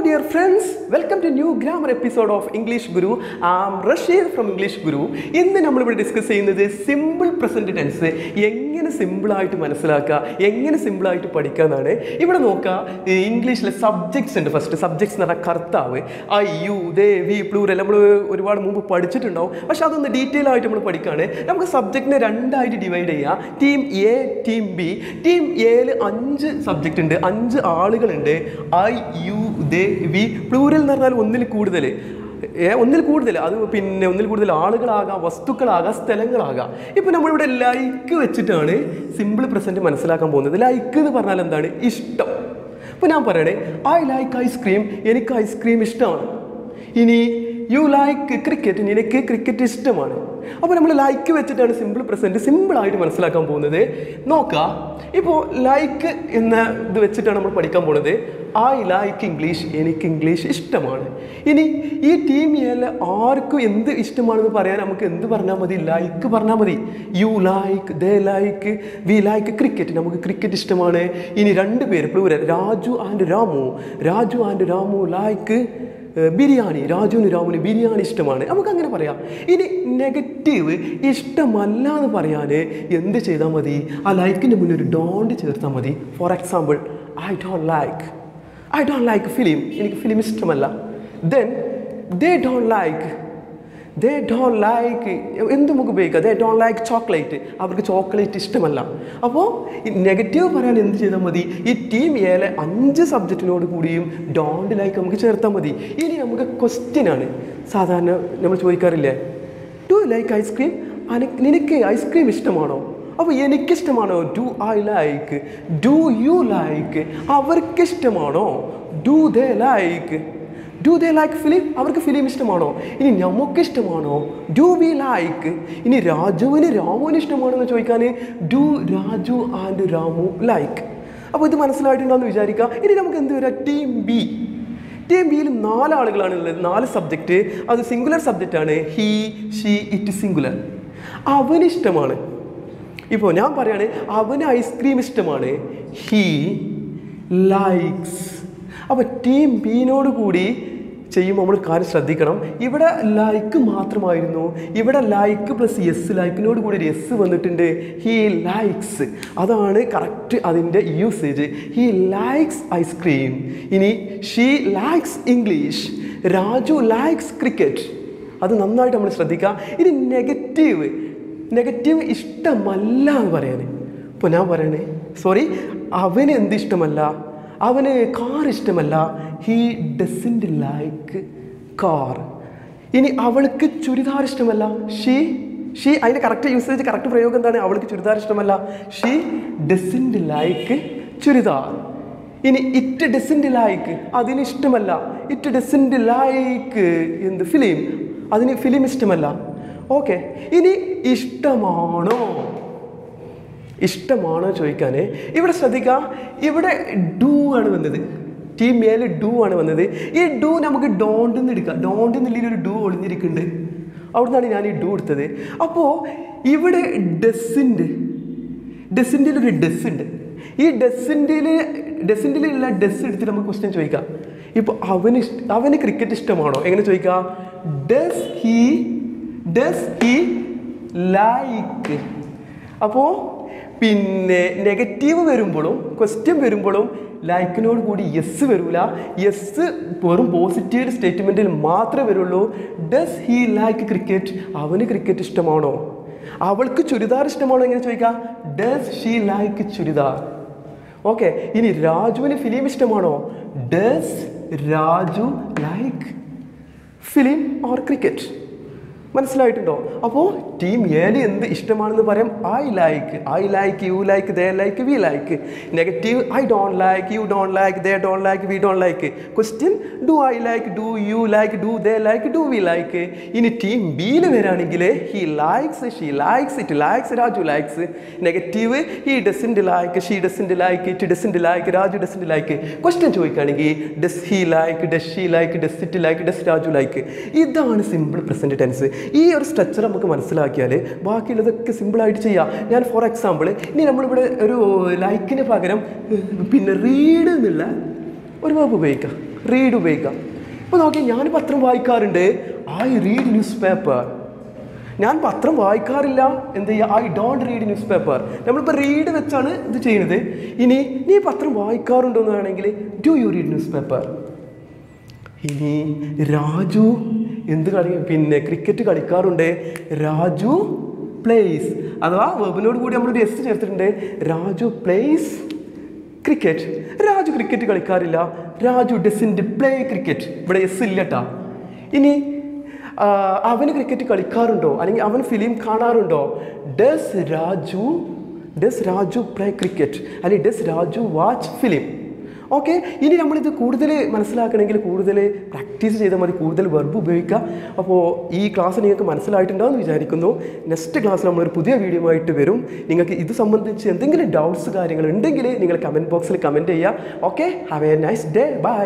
dear friends, welcome to new grammar episode of English Guru. I'm Rasheed from English Guru. ഇന്ന് നമ്മൾ ഇവിടെ discuss ചെയ്യുന്നത് simple present tense എങ്ങനെ simple ആയിട്ട് മനസ്സിലാക്കുക, എങ്ങനെ സിമ്പിൾ ആയിട്ട് പഠിക്കുക എന്നാണ്. ഇവിടെ നോക്കുക, ഇംഗ്ലീഷിലെ സബ്ജക്ട്സ് ഉണ്ട്. ഫസ്റ്റ് സബ്ജക്ട്സ് എന്ന് പറഞ്ഞാൽ കർത്താവ്, I you they we plural നമ്മൾ ഒരുപാട് മുമ്പ് പഠിച്ചിട്ടുണ്ടാവും. പക്ഷെ അതൊന്ന് ഡീറ്റെയിൽ ആയിട്ട് നമ്മൾ പഠിക്കുകയാണ്. നമുക്ക് സബ്ജക്റ്റിനെ രണ്ടായിട്ട് ഡിവൈഡ് ചെയ്യാം. Team A, team B. Team എയിൽ 5 സബ്ജക്റ്റ് ഉണ്ട്, 5 ആളുകളുണ്ട്. I you they we plural എന്ന് പറഞ്ഞാൽ ഒന്നിൽ കൂടുതൽ, അത് പിന്നെ ഒന്നിൽ കൂടുതൽ ആളുകളാകാം, വസ്തുക്കളാകാം, സ്ഥലങ്ങളാകാം. ഇപ്പോൾ നമ്മളിവിടെ ലൈക്ക് വെച്ചിട്ടാണ് സിമ്പിൾ പ്രസൻറ്റ് മനസ്സിലാക്കാൻ പോകുന്നത്. ലൈക്ക് എന്ന് പറഞ്ഞാൽ എന്താണ്? ഇഷ്ടം. ഇപ്പോൾ ഞാൻ പറയണേ, ഐ ലൈക്ക് ഐസ്ക്രീം, എനിക്ക് ഐസ്ക്രീം ഇഷ്ടമാണ്. ഇനി യു ലൈക്ക് ക്രിക്കറ്റ്, എനിക്ക് ക്രിക്കറ്റ് ഇഷ്ടമാണ്. അപ്പോൾ നമ്മൾ ലൈക്ക് വെച്ചിട്ടാണ് സിമ്പിൾ പ്രസൻറ്റ് സിമ്പിളായിട്ട് മനസ്സിലാക്കാൻ പോകുന്നത്. നോക്കുക, ഇപ്പോൾ ലൈക്ക് എന്ന ഇത് വെച്ചിട്ടാണ് നമ്മൾ പഠിക്കാൻ പോകുന്നത്. ഐ ലൈക്ക് ഇംഗ്ലീഷ്, എനിക്ക് ഇംഗ്ലീഷ് ഇഷ്ടമാണ്. ഇനി ഈ ടീം എയിൽ ആർക്കും എന്ത് ഇഷ്ടമാണെന്ന് പറയാൻ നമുക്ക് എന്ത് പറഞ്ഞാൽ മതി? ലൈക്ക് പറഞ്ഞാൽ മതി. You like, they like, we like cricket, നമുക്ക് ക്രിക്കറ്റ് ഇഷ്ടമാണ്. ഇനി 2 പേര് plural, Raju and Ramu like biryani, രാജുവിന് രാമുവിന് ബിരിയാണി ഇഷ്ടമാണ്, നമുക്ക് അങ്ങനെ പറയാം. ഇനി നെഗറ്റീവ് ഇഷ്ടമല്ല എന്ന് പറയാൻ എന്ത് ചെയ്താൽ മതി? ആ ലൈക്കിൻ്റെ മുന്നിൽ ഒരു ഡോണ്ട് ചേർത്താൽ മതി. For example, I don't like film, എനിക്ക് ഫിലിം ഇഷ്ടമല്ല. ദെൻ ദേ ഡോണ്ട് ലൈക്ക് എന്ത് നമുക്ക് ഉപയോഗിക്കാം? ദേ ഡോണ്ട് ലൈക്ക് ചോക്ലേറ്റ്, അവർക്ക് ചോക്ലേറ്റ് ഇഷ്ടമല്ല. അപ്പോൾ നെഗറ്റീവ് പറയാൻ എന്ത് ചെയ്താൽ മതി? ഈ ടീം എയിലെ 5 സബ്ജക്റ്റിനോട് കൂടിയും ഡോണ്ട് ലൈക്ക് നമുക്ക് ചേർത്താൽ മതി. ഇനി നമുക്ക് ക്വസ്റ്റ്യനാണ്. സാധാരണ നമ്മൾ ചോദിക്കാറില്ലേ, ഡു യു ലൈക്ക് ഐസ്ക്രീം, നിനക്ക് ഐസ്ക്രീം ഇഷ്ടമാണോ? അപ്പോൾ എനിക്കിഷ്ടമാണോ? Do I like. Do you like, അവർക്കിഷ്ടമാണോ? ഡു ദേ ലൈക്ക് ഫിലിം, അവർക്ക് ഫിലിം ഇഷ്ടമാണോ? ഇനി നമുക്കിഷ്ടമാണോ? Do we like. ഇനി രാജുവിന് രാമുവിന് ഇഷ്ടമാണെന്ന് ചോദിക്കാൻ do Raju and Ramu like. അപ്പോൾ ഇത് മനസ്സിലായിട്ടുണ്ടോയെന്ന് വിചാരിക്കുക. ഇനി നമുക്ക് എന്ത് വരാം? ടീം ബിയിൽ 4 ആളുകളാണുള്ളത്, 4 സബ്ജക്റ്റ്. അത് സിംഗുലർ സബ്ജക്റ്റാണ്. He, she, it singular. അവന് ഇഷ്ടമാണ്. ഇപ്പോൾ ഞാൻ പറയുകയാണ്, അവന് ഐസ്ക്രീം ഇഷ്ടമാണ്. He likes. അപ്പോൾ ടീം ബിനോട് കൂടി ചെയ്യുമ്പോൾ നമ്മൾ കാര്യം ശ്രദ്ധിക്കണം. ഇവിടെ ലൈക്ക് മാത്രമായിരുന്നു, ഇവിടെ ലൈക്ക് പ്ലസ് യെസ്, ലൈക്കിനോട് കൂടി ഒരു യെസ് വന്നിട്ടുണ്ട്. ഹീ ലൈക്സ്, അതാണ് കറക്റ്റ് അതിൻ്റെ യൂസേജ്. He likes ice cream. ഇനി she likes English, Raju likes cricket. അത് നന്നായിട്ട് നമ്മൾ ശ്രദ്ധിക്കുക. ഇനി നെഗറ്റീവ് ഇഷ്ടമല്ല എന്ന് പറയാൻ. ഇപ്പോൾ ഞാൻ പറയണേ, അവന് എന്ത് ഇഷ്ടമല്ല? അവന് കാർ ഇഷ്ടമല്ല. He doesn't like car. ഇനി അവൾക്ക് ചുരിദാർ ഇഷ്ടമല്ല. ഷീ അതിൻ്റെ കറക്റ്റ് യൂസേജ്, കറക്റ്റ് പ്രയോഗം എന്താണ്? അവൾക്ക് ചുരിദാർ ഇഷ്ടമല്ല. She doesn't like churidar. ഇനി ഇറ്റ് ഡസൻറ്റ് ലൈക്ക്, അതിന് ഇഷ്ടമല്ല. ഇറ്റ് ഡസൻറ്റ് ലൈക്ക് എന്ത്? ഫിലിം, അതിന് ഫിലിം ഇഷ്ടമല്ല. ഓക്കെ. ഇനി ഇഷ്ടമാണോ ചോദിക്കാൻ ഇവിടെ ശ്രദ്ധിക്കുക. ഇവിടെ ഡു ആണ് വന്നത്, ടീം എയിൽ ഡു ആണ് വന്നത്. ഈ ഡു നമുക്ക് ഡോണ്ട് എന്ന് എടുക്കാം. ഡോണ്ട് എന്നുള്ളിൽ ഒരു ഡു ഒളിഞ്ഞിരിക്കുന്നുണ്ട്, അവിടുന്നാണ് ഞാൻ ഈ ഡു എടുത്തത്. അപ്പോൾ ഇവിടെ ഡസിൻ്റെ ഒരു ഡസ് ഉണ്ട്. ഈ ഡസിൻ്റെയിലുള്ള ഡസ് എടുത്തിട്ട് നമുക്ക് ക്വസ്റ്റ്യൻ ചോദിക്കാം. ഇപ്പോൾ അവന് ക്രിക്കറ്റ് ഇഷ്ടമാണോ? എങ്ങനെ ചോദിക്കാം? Does he like. അപ്പോൾ പിന്നെ നെഗറ്റീവ് വരുമ്പോഴും ക്വസ്റ്റ്യൻ വരുമ്പോഴും ലൈക്കിനോട് കൂടി യെസ് വരില്ല. യെസ് വെറും പോസിറ്റീവ് സ്റ്റേറ്റ്മെൻറ്റിൽ മാത്രമേ വരുള്ളൂ. ഡസ് ഹി ലൈക്ക് ക്രിക്കറ്റ്, അവന് ക്രിക്കറ്റ് ഇഷ്ടമാണോ? അവൾക്ക് ചുരിദാർ ഇഷ്ടമാണോ? എങ്ങനെ ചോദിക്കാം? Does she like churidar. Okay. ഇനി രാജുവിന് ഫിലിം ഇഷ്ടമാണോ? Does Raju like film or cricket? മനസ്സിലായിട്ടുണ്ടോ? അപ്പോൾ ടീം എയിൽ എന്ത് ഇഷ്ടമാണെന്ന് പറയാം? I like, you like, they like, we like. Negative I don't like, you don't like, they don't like, we don't like. Question do I like, do you like, do they like, do we like. ഇനി team ബിയിൽ വരികയാണെങ്കിൽ he likes, she likes, it likes, Raju likes. Negative he doesn't like, she doesn't like, it doesn't like, Raju doesn't like. Question ചോദിക്കുകയാണെങ്കിൽ does he like, does she like, does it like, does Raju like. ഇതാണ് simple present tense. ഈ ഒരു structure നമുക്ക് മനസ്സിലാക്കിയാൽ ബാക്കിയുള്ളതൊക്കെ സിമ്പിളായിട്ട് ചെയ്യാം. ഞാൻ ഫോർ എക്സാമ്പിൾ, ഇനി നമ്മളിവിടെ ഒരു ലൈക്കിന് പകരം പിന്നെ റീഡ് എന്നുള്ള ഒരു വേർബ് ഉപയോഗിക്കാം. റീഡ് ഉപയോഗിക്കാം. ഇപ്പോൾ നോക്കിയാൽ ഞാൻ പത്രം വായിക്കാറുണ്ട്, ഐ റീഡ് ന്യൂസ് പേപ്പർ. ഞാൻ പത്രം വായിക്കാറില്ല, എന്ത് ചെയ്യുക, I don't read news paper. നമ്മളിപ്പോൾ റീഡ് വെച്ചാണ് ഇത് ചെയ്യുന്നത്. ഇനി നീ പത്രം വായിക്കാറുണ്ടോ എന്ന് വേണമെങ്കിൽ do you read news paper. ഇനി രാജു ക്രിക്കറ്റ് കളിക്കാറുണ്ട്, രാജു പ്ലേസ്. അഥവാ വെബിനോട് കൂടി നമ്മളൊരു എസ് ചേർത്തിട്ടുണ്ട്, Raju plays cricket. Raju cricket കളിക്കാറില്ല, രാജു ഡസൻറ്റ് പ്ലേ ക്രിക്കറ്റ്. ഇവിടെ എസ് ഇല്ല കേട്ടോ. ഇനി അവന് ക്രിക്കറ്റ് കളിക്കാറുണ്ടോ, അല്ലെങ്കിൽ അവൻ ഫിലിം കാണാറുണ്ടോ, ഡസ് രാജു പ്ലേ ക്രിക്കറ്റ്, അല്ലെങ്കിൽ does Raju watch film. Okay, ഇനി നമ്മളിത് കൂടുതൽ മനസ്സിലാക്കണമെങ്കിൽ കൂടുതൽ പ്രാക്ടീസ് ചെയ്താൽ മതി, കൂടുതൽ വെർബ് ഉപയോഗിക്കുക. അപ്പോൾ ഈ ക്ലാസ് നിങ്ങൾക്ക് മനസ്സിലായിട്ടുണ്ടാവും എന്ന് വിചാരിക്കുന്നു. നെക്സ്റ്റ് ക്ലാസ്സിൽ നമ്മളൊരു പുതിയ വീഡിയോ ആയിട്ട് വരും. നിങ്ങൾക്ക് ഇത് സംബന്ധിച്ച് എന്തെങ്കിലും ഡൗട്ട്സ് കാര്യങ്ങൾ ഉണ്ടെങ്കിൽ നിങ്ങൾ കമൻറ്റ് ബോക്സിൽ കമൻറ്റ് ചെയ്യുക. Okay, have a nice day, by.